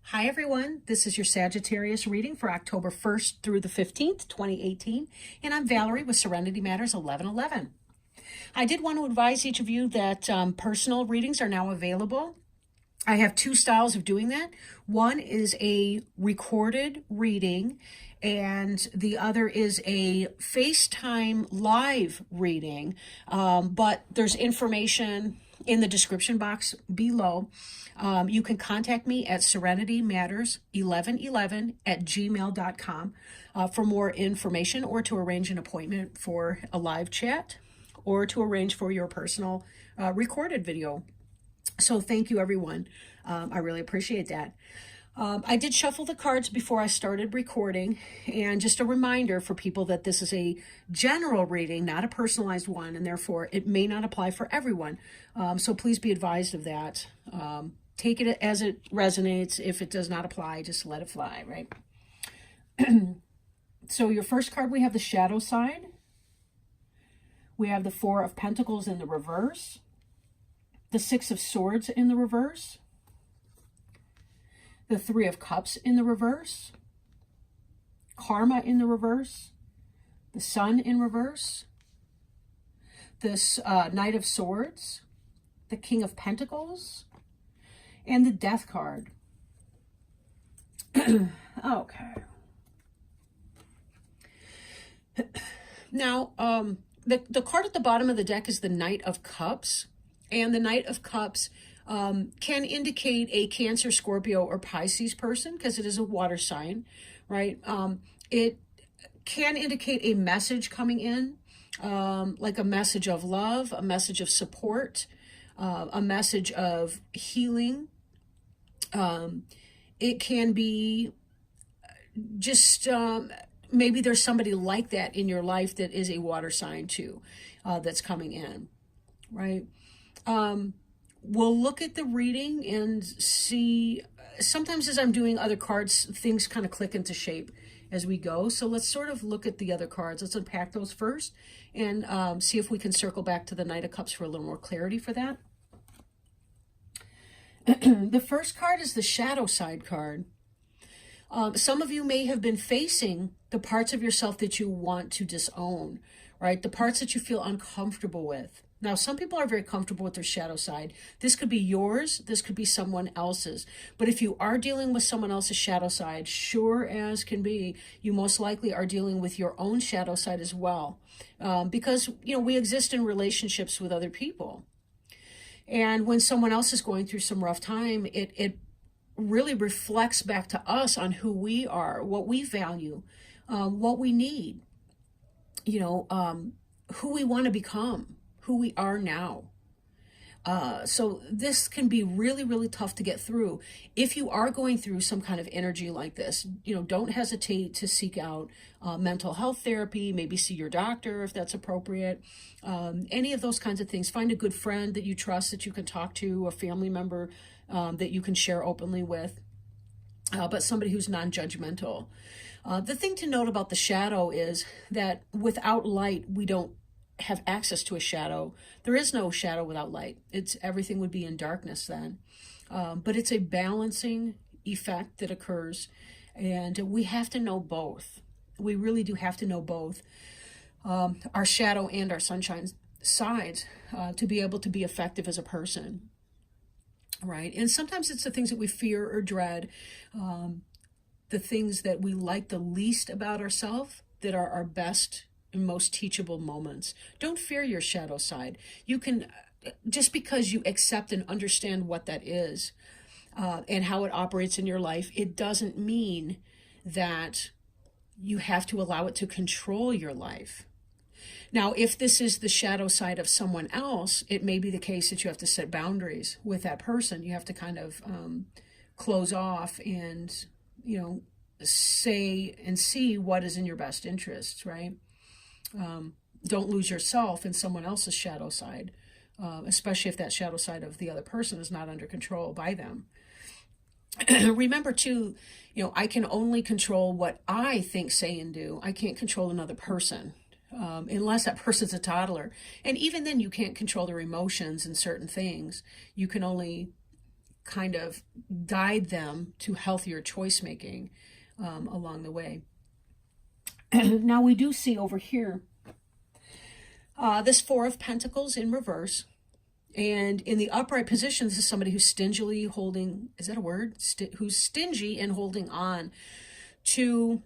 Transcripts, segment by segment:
Hi everyone, this is your Sagittarius reading for October 1st through the 15th, 2018, and I'm Valerie with Serenity Matters 1111. I did want to advise each of you that personal readings are now available. I have two styles of doing that. One is a recorded reading, and the other is a FaceTime live reading, but there's information in the description box below. You can contact me at serenitymatters1111@gmail.com for more information, or to arrange an appointment for a live chat, or to arrange for your personal recorded video. So thank you, everyone. I really appreciate that. I did shuffle the cards before I started recording, and just a reminder for people that this is a general reading, not a personalized one, and therefore it may not apply for everyone. So please be advised of that. Take it as it resonates. If it does not apply, just let it fly, right? So your first card, we have the shadow side. We have the Four of Pentacles in the reverse. The Six of Swords in the reverse. The Three of Cups in the reverse. Karma in the reverse. The Sun in reverse. This Knight of Swords. The King of Pentacles. And the Death card. Okay. Now, the card at the bottom of the deck is the Knight of Cups. And the Knight of Cups can indicate a Cancer, Scorpio, or Pisces person, because it is a water sign, right? It can indicate a message coming in, like a message of love, a message of support, a message of healing. It can be just maybe there's somebody like that in your life that is a water sign too, that's coming in, right? We'll look at the reading and see. Sometimes as I'm doing other cards, things kind of click into shape as we go. So let's sort of look at the other cards. Let's unpack those first and see if we can circle back to the Knight of Cups for a little more clarity for that. The first card is the shadow side card. Some of you may have been facing the parts of yourself that you want to disown, right? The parts that you feel uncomfortable with. Now, some people are very comfortable with their shadow side. This could be yours. This could be someone else's. But if you are dealing with someone else's shadow side, sure as can be, you most likely are dealing with your own shadow side as well. Because, you know, we exist in relationships with other people. And when someone else is going through some rough time, it really reflects back to us on who we are, what we value, what we need, you know, who we want to become, who we are now. So this can be really, really tough to get through. If you are going through some kind of energy like this, you know, don't hesitate to seek out mental health therapy, maybe see your doctor if that's appropriate. Any of those kinds of things. Find a good friend that you trust that you can talk to, a family member that you can share openly with, but somebody who's non-judgmental. The thing to note about the shadow is that without light, we don't have access to a shadow. There is no shadow without light. Everything would be in darkness then. But it's a balancing effect that occurs, and we have to know both. We really do have to know both, our shadow and our sunshine sides, to be able to be effective as a person, right? And sometimes it's the things that we fear or dread, the things that we like the least about ourselves, that are our best and most teachable moments. Don't fear your shadow side. You can, just because you accept and understand what that is, and how it operates in your life, it doesn't mean that you have to allow it to control your life. Now, if this is the shadow side of someone else, it may be the case that you have to set boundaries with that person. You have to kind of close off and, you know, say and see what is in your best interests, right? Don't lose yourself in someone else's shadow side, especially if that shadow side of the other person is not under control by them. Remember too, you know, I can only control what I think, say, and do. I can't control another person, unless that person's a toddler. And even then, you can't control their emotions and certain things. You can only kind of guide them to healthier choice making along the way. Now we do see over here this Four of Pentacles in reverse. And in the upright position, this is somebody who's stingily holding, is that a word? Who's stingy and holding on to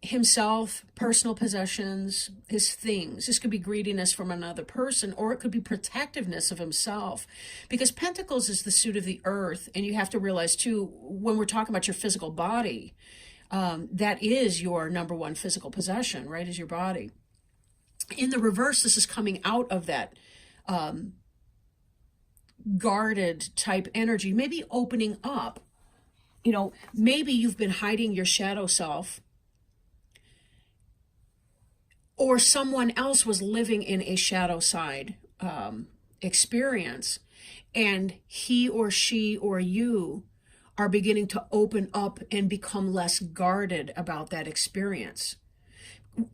himself, personal possessions, his things. This could be greediness from another person, or it could be protectiveness of himself. Because Pentacles is the suit of the earth. And you have to realize too, when we're talking about your physical body, that is your number one physical possession, right? Is your body. In the reverse, this is coming out of that guarded type energy, maybe opening up. You know, maybe you've been hiding your shadow self, or someone else was living in a shadow side experience, and he or she or you are beginning to open up and become less guarded about that experience.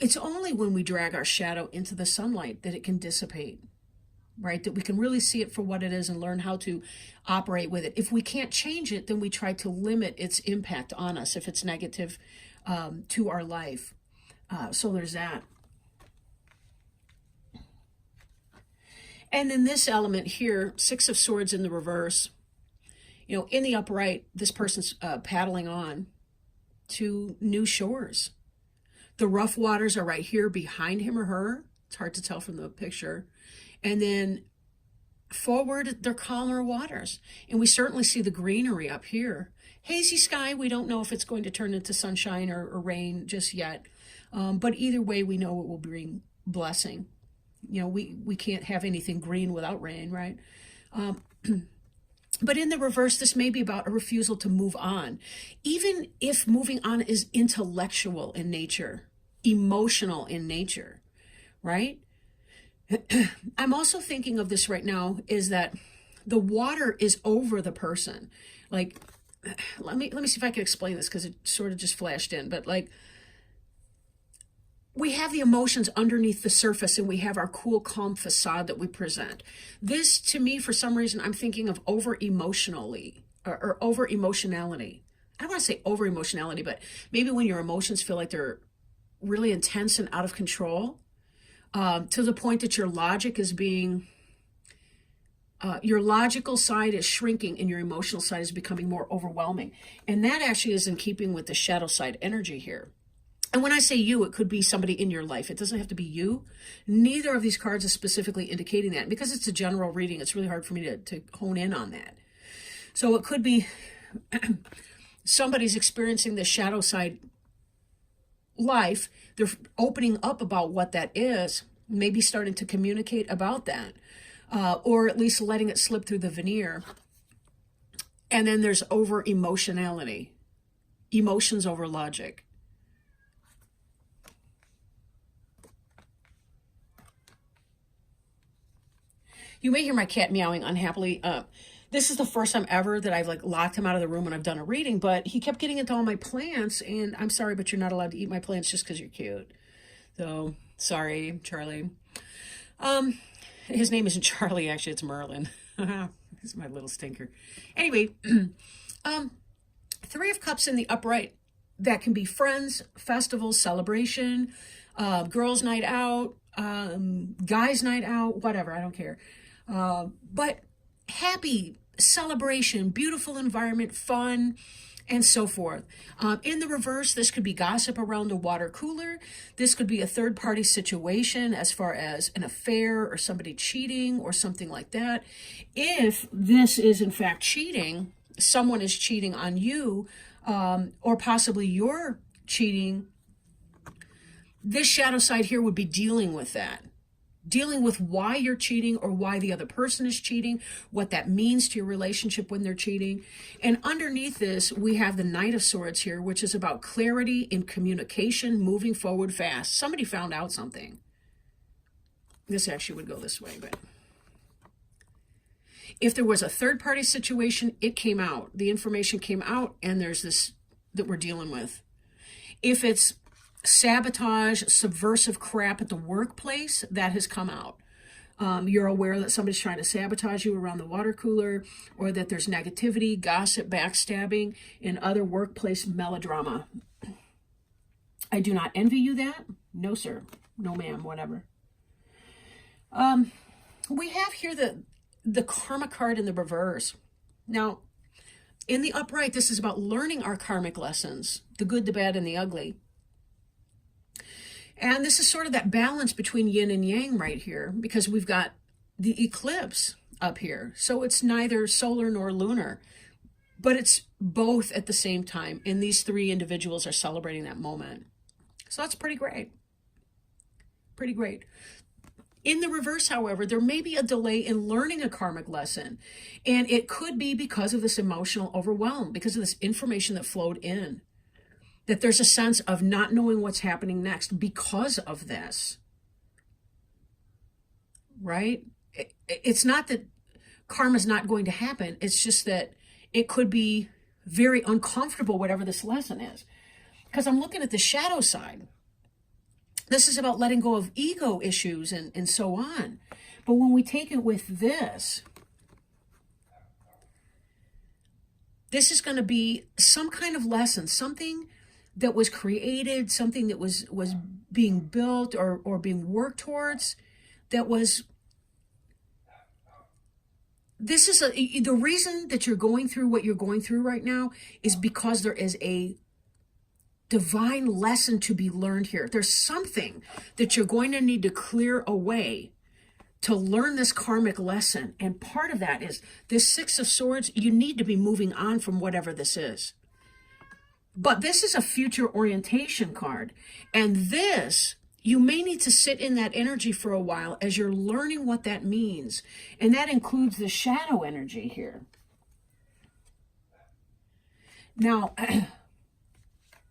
It's only when we drag our shadow into the sunlight that it can dissipate, right? That we can really see it for what it is and learn how to operate with it. If we can't change it, then we try to limit its impact on us if it's negative to our life. So there's that. And then this element here, Six of Swords in the reverse, you know, in the upright, this person's paddling on to new shores. The rough waters are right here behind him or her. It's hard to tell from the picture. And then forward, they're calmer waters. And we certainly see the greenery up here. Hazy sky, we don't know if it's going to turn into sunshine or rain just yet. But either way, we know it will bring blessing. You know, we can't have anything green without rain, right? But in the reverse, this may be about a refusal to move on. Even if moving on is intellectual in nature, emotional in nature, right? I'm also thinking of this right now is that the water is over the person. Like, let me see if I can explain this, because it sort of just flashed in. But like, we have the emotions underneath the surface, and we have our cool, calm facade that we present. This, to me, for some reason, I'm thinking of over-emotionally or over-emotionality. I don't want to say over-emotionality, but maybe when your emotions feel like they're really intense and out of control, to the point that your logic is being, your logical side is shrinking and your emotional side is becoming more overwhelming. And that actually is in keeping with the shadow side energy here. And when I say you, it could be somebody in your life. It doesn't have to be you. Neither of these cards is specifically indicating that. And because it's a general reading, it's really hard for me to hone in on that. So it could be somebody's experiencing the shadow side life. They're opening up about what that is, maybe starting to communicate about that, or at least letting it slip through the veneer. And then there's over emotionality, emotions over logic. You may hear my cat meowing unhappily. This is the first time ever that I've like locked him out of the room when I've done a reading, but he kept getting into all my plants, and I'm sorry, but you're not allowed to eat my plants just because you're cute. So sorry, Charlie. His name isn't Charlie, actually, it's Merlin. He's my little stinker. Anyway, Three of Cups in the upright. That can be friends, festivals, celebration, girls' night out, guys' night out, whatever, I don't care. But happy celebration, beautiful environment, fun, and so forth. In the reverse, this could be gossip around a water cooler. This could be a third-party situation as far as an affair or somebody cheating or something like that. If this is in fact cheating, someone is cheating on you, or possibly you're cheating, this shadow side here would be dealing with that. Dealing with why you're cheating or why the other person is cheating, what that means to your relationship when they're cheating. And underneath this, we have the Knight of Swords here, which is about clarity in communication, moving forward fast. Somebody found out something. This actually would go this way, but if there was a third-party situation, it came out. The information came out, and there's this that we're dealing with. If it's sabotage, subversive crap at the workplace, that has come out. You're aware that somebody's trying to sabotage you around the water cooler, or that there's negativity, gossip, backstabbing, and other workplace melodrama. I do not envy you that. No, sir. No, ma'am. Whatever. We have here the karma card in the reverse. Now, in the upright, this is about learning our karmic lessons, the good, the bad, and the ugly. And this is sort of that balance between yin and yang right here, because we've got the eclipse up here. So it's neither solar nor lunar, but it's both at the same time. And these three individuals are celebrating that moment. So that's pretty great. Pretty great. In the reverse, however, there may be a delay in learning a karmic lesson. And it could be because of this emotional overwhelm, because of this information that flowed in. That there's a sense of not knowing what's happening next because of this. Right? It's not that karma's not going to happen. It's just that it could be very uncomfortable, whatever this lesson is. Because I'm looking at the shadow side. This is about letting go of ego issues and so on. But when we take it with this is going to be some kind of lesson, something that was created, something that was being built or being worked towards, that was... This is the reason that you're going through what you're going through right now is because there is a divine lesson to be learned here. There's something that you're going to need to clear away to learn this karmic lesson. And part of that is this Six of Swords. You need to be moving on from whatever this is. But this is a future orientation card. And this, you may need to sit in that energy for a while as you're learning what that means. And that includes the shadow energy here. Now,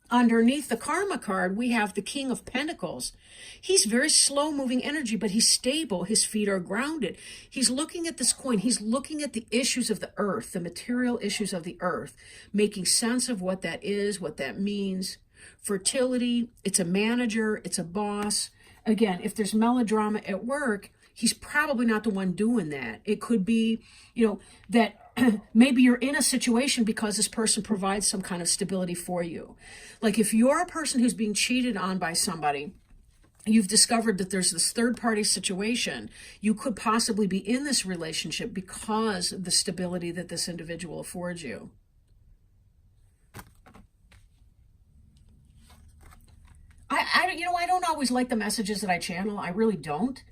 underneath the karma card, we have the King of Pentacles. He's very slow-moving energy, but he's stable. His feet are grounded. He's looking at this coin. He's looking at the issues of the earth, the material issues of the earth, making sense of what that is, what that means. Fertility, it's a manager, it's a boss. Again, if there's melodrama at work, he's probably not the one doing that. It could be, that maybe you're in a situation because this person provides some kind of stability for you. Like if you're a person who's being cheated on by somebody, you've discovered that there's this third-party situation. You could possibly be in this relationship because of the stability that this individual affords you. I don't always like the messages that I channel. I really don't.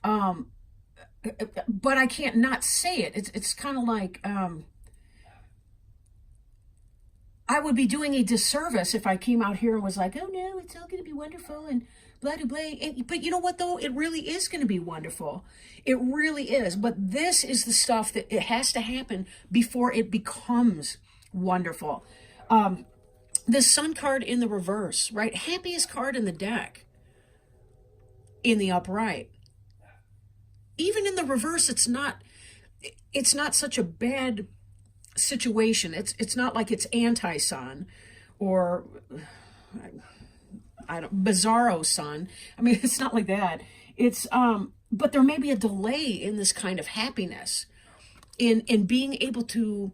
But I can't not say it. It's kind of like I would be doing a disservice if I came out here and was like, oh no, it's all going to be wonderful and blah, blah, blah. But you know what, though? It really is going to be wonderful. It really is. But this is the stuff that it has to happen before it becomes wonderful. The Sun card in the reverse, right? Happiest card in the deck in the upright. Even in the reverse, it's not such a bad situation. It's not like it's anti-sun or bizarro sun. I mean, it's not like that. It's but there may be a delay in this kind of happiness, in being able to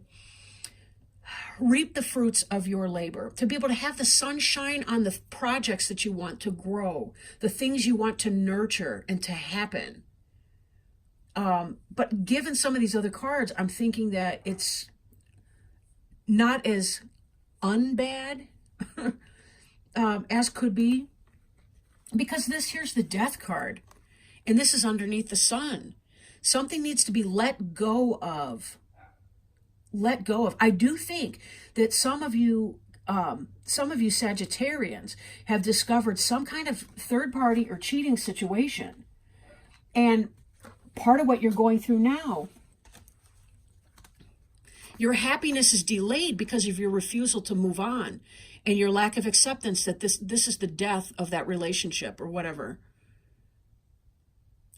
reap the fruits of your labor, to be able to have the sunshine on the projects that you want to grow, the things you want to nurture and to happen. But given some of these other cards, I'm thinking that it's not as unbad as could be, because here's the Death card, and this is underneath the Sun. Something needs to be let go of. Let go of. I do think that some of you Sagittarians have discovered some kind of third party or cheating situation, and part of what you're going through now, your happiness is delayed because of your refusal to move on and your lack of acceptance that this is the death of that relationship or whatever.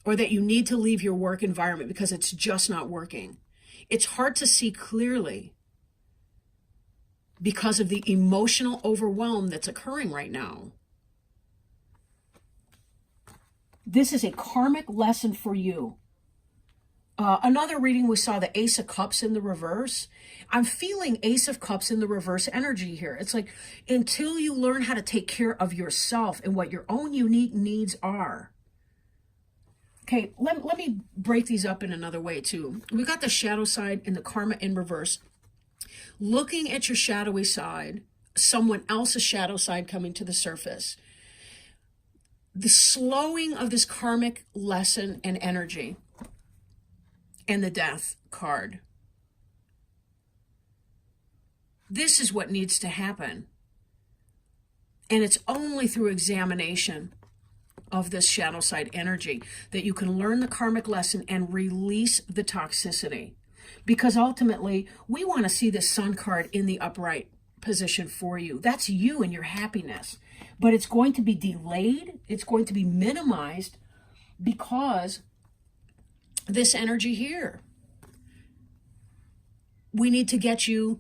Or that you need to leave your work environment because it's just not working. It's hard to see clearly because of the emotional overwhelm that's occurring right now. This is a karmic lesson for you. Another reading, we saw the Ace of Cups in the reverse. I'm feeling Ace of Cups in the reverse energy here. It's like, until you learn how to take care of yourself and what your own unique needs are. Okay, let me break these up in another way too. We got the shadow side and the karma in reverse. Looking at your shadowy side, someone else's shadow side coming to the surface. The slowing of this karmic lesson and energy. And the Death card. This is what needs to happen. And it's only through examination of this shadow side energy that you can learn the karmic lesson and release the toxicity. Because ultimately, we want to see the Sun card in the upright position for you. That's you and your happiness. But it's going to be delayed. It's going to be minimized because this energy here. We need to get you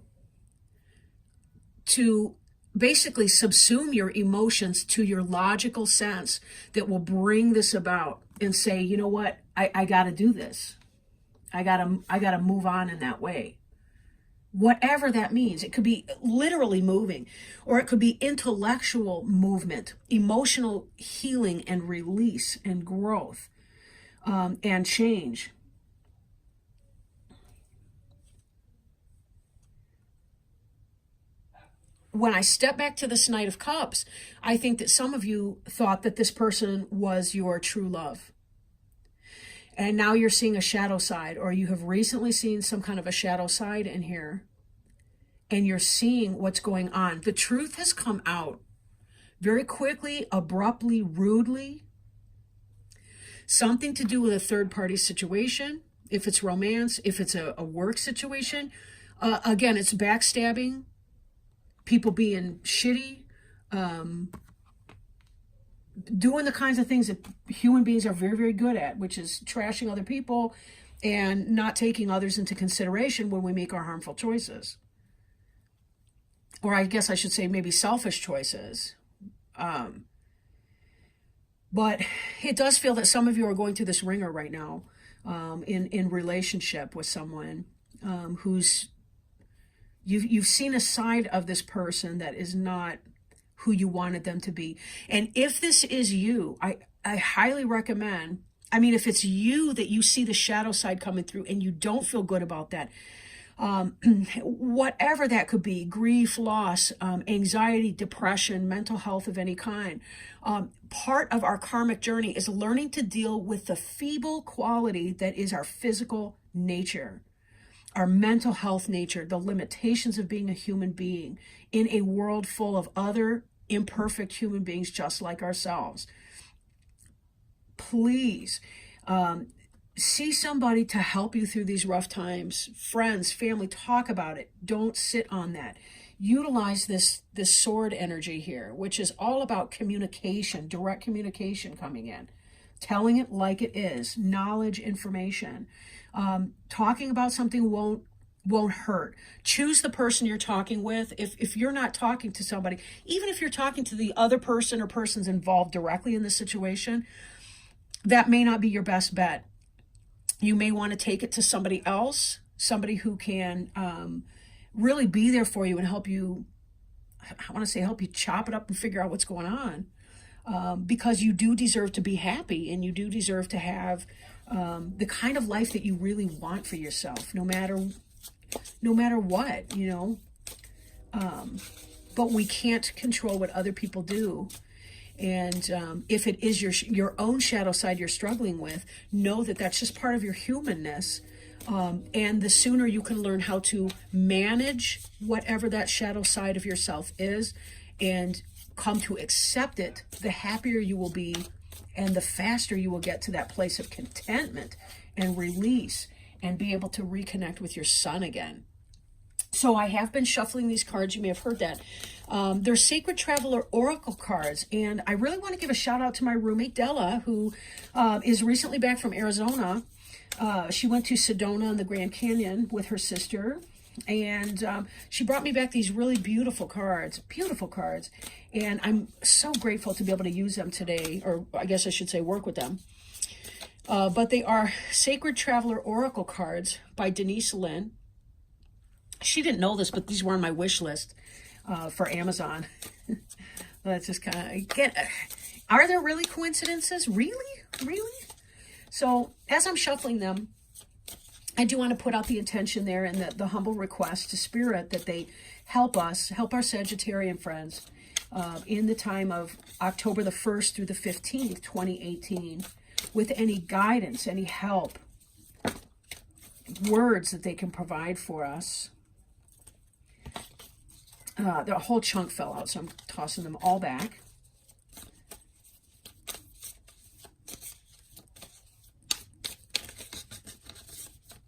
to basically subsume your emotions to your logical sense that will bring this about and say, you know what, I got to do this. I got to move on in that way. Whatever that means. It could be literally moving, or it could be intellectual movement, emotional healing and release and growth and change. When I step back to this Knight of Cups, I think that some of you thought that this person was your true love. And now you're seeing a shadow side, or you have recently seen some kind of a shadow side in here. And you're seeing what's going on. The truth has come out very quickly, abruptly, rudely. Something to do with a third-party situation. If it's romance, if it's a work situation. Again, it's backstabbing. People being shitty, doing the kinds of things that human beings are very, very good at, which is trashing other people and not taking others into consideration when we make our harmful choices. Or I guess I should say maybe selfish choices. But it does feel that some of you are going through this ringer right now in relationship with someone who's You've seen a side of this person that is not who you wanted them to be. And if this is you, I highly recommend, I mean, if it's you that you see the shadow side coming through and you don't feel good about that, whatever that could be, grief, loss, anxiety, depression, mental health of any kind, part of our karmic journey is learning to deal with the feeble quality that is our physical nature. Our mental health nature, the limitations of being a human being in a world full of other imperfect human beings just like ourselves. Please see somebody to help you through these rough times. Friends, family, talk about it. Don't sit on that. Utilize this sword energy here, which is all about communication, direct communication coming in. Telling it like it is, knowledge, information. Talking about something won't hurt. Choose the person you're talking with. If you're not talking to somebody, even if you're talking to the other person or persons involved directly in the situation, that may not be your best bet. You may want to take it to somebody else, somebody who can really be there for you and help you, I want to say help you chop it up and figure out what's going on. Because you do deserve to be happy, and you do deserve to have the kind of life that you really want for yourself, no matter what, you know. But we can't control what other people do. And if it is your own shadow side you're struggling with, know that that's just part of your humanness. And the sooner you can learn how to manage whatever that shadow side of yourself is and come to accept it, the happier you will be, and the faster you will get to that place of contentment and release and be able to reconnect with your sun again. So I have been shuffling these cards. You may have heard that. They're Sacred Traveler Oracle cards. And I really want to give a shout out to my roommate, Della, who is recently back from Arizona. She went to Sedona in the Grand Canyon with her sister. And she brought me back these really beautiful cards. And I'm so grateful to be able to use them today, or I guess I should say work with them. But they are Sacred Traveler Oracle cards by Denise Lynn. She didn't know this, but these were on my wish list for Amazon. That's just kind of, again, are there really coincidences? Really? Really? So as I'm shuffling them, I do want to put out the intention there and the humble request to Spirit that they help us, help our Sagittarian friends in the time of October the 1st through the 15th, 2018, with any guidance, any help, words that they can provide for us. The whole chunk fell out, so I'm tossing them all back.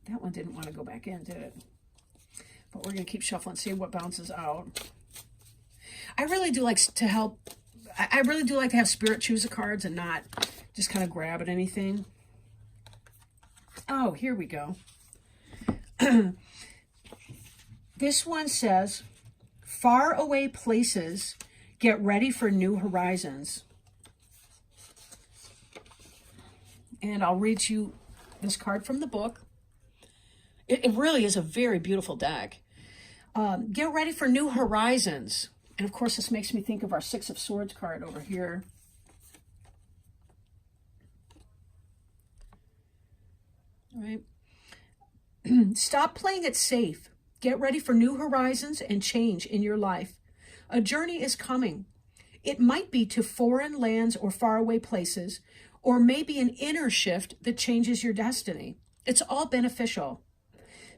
That one didn't want to go back in, did it? But we're going to keep shuffling, see what bounces out. I really do like to help. I really do like to have Spirit choose the cards and not just kind of grab at anything. Oh, here we go. This one says, far away places, get ready for new horizons. And I'll read you this card from the book. It really is a very beautiful deck. Get ready for new horizons. And of course, this makes me think of our Six of Swords card over here. All right. Stop playing it safe. Get ready for new horizons and change in your life. A journey is coming. It might be to foreign lands or faraway places, or maybe an inner shift that changes your destiny. It's all beneficial.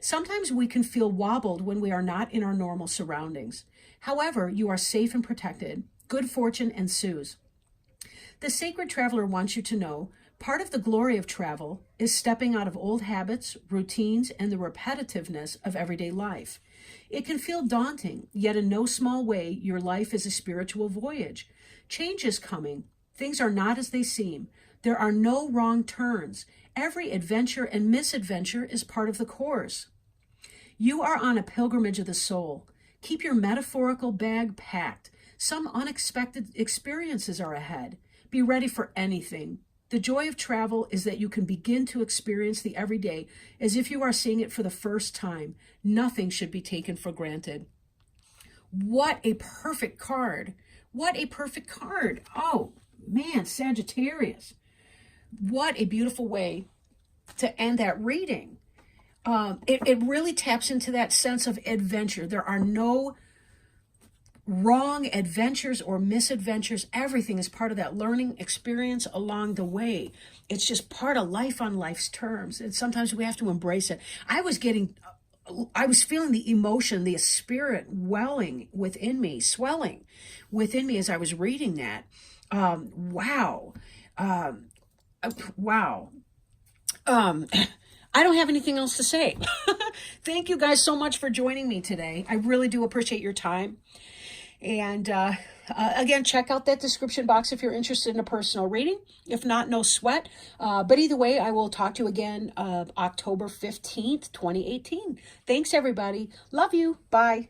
Sometimes we can feel wobbled when we are not in our normal surroundings. However, you are safe and protected. Good fortune ensues. The Sacred Traveler wants you to know part of the glory of travel is stepping out of old habits, routines, and the repetitiveness of everyday life. It can feel daunting, yet in no small way, your life is a spiritual voyage. Change is coming. Things are not as they seem. There are no wrong turns. Every adventure and misadventure is part of the course. You are on a pilgrimage of the soul. Keep your metaphorical bag packed. Some unexpected experiences are ahead. Be ready for anything. The joy of travel is that you can begin to experience the everyday as if you are seeing it for the first time. Nothing should be taken for granted. What a perfect card. What a perfect card. Oh, man, Sagittarius. What a beautiful way to end that reading. It really taps into that sense of adventure. There are no wrong adventures or misadventures. Everything is part of that learning experience along the way. It's just part of life on life's terms. And sometimes we have to embrace it. I was feeling the emotion, the spirit welling within me, swelling within me as I was reading that. Wow. Wow. I don't have anything else to say. Thank you guys so much for joining me today. I really do appreciate your time. And again, check out that description box if you're interested in a personal reading. If not, no sweat. But either way, I will talk to you again October 15th, 2018. Thanks, everybody. Love you. Bye.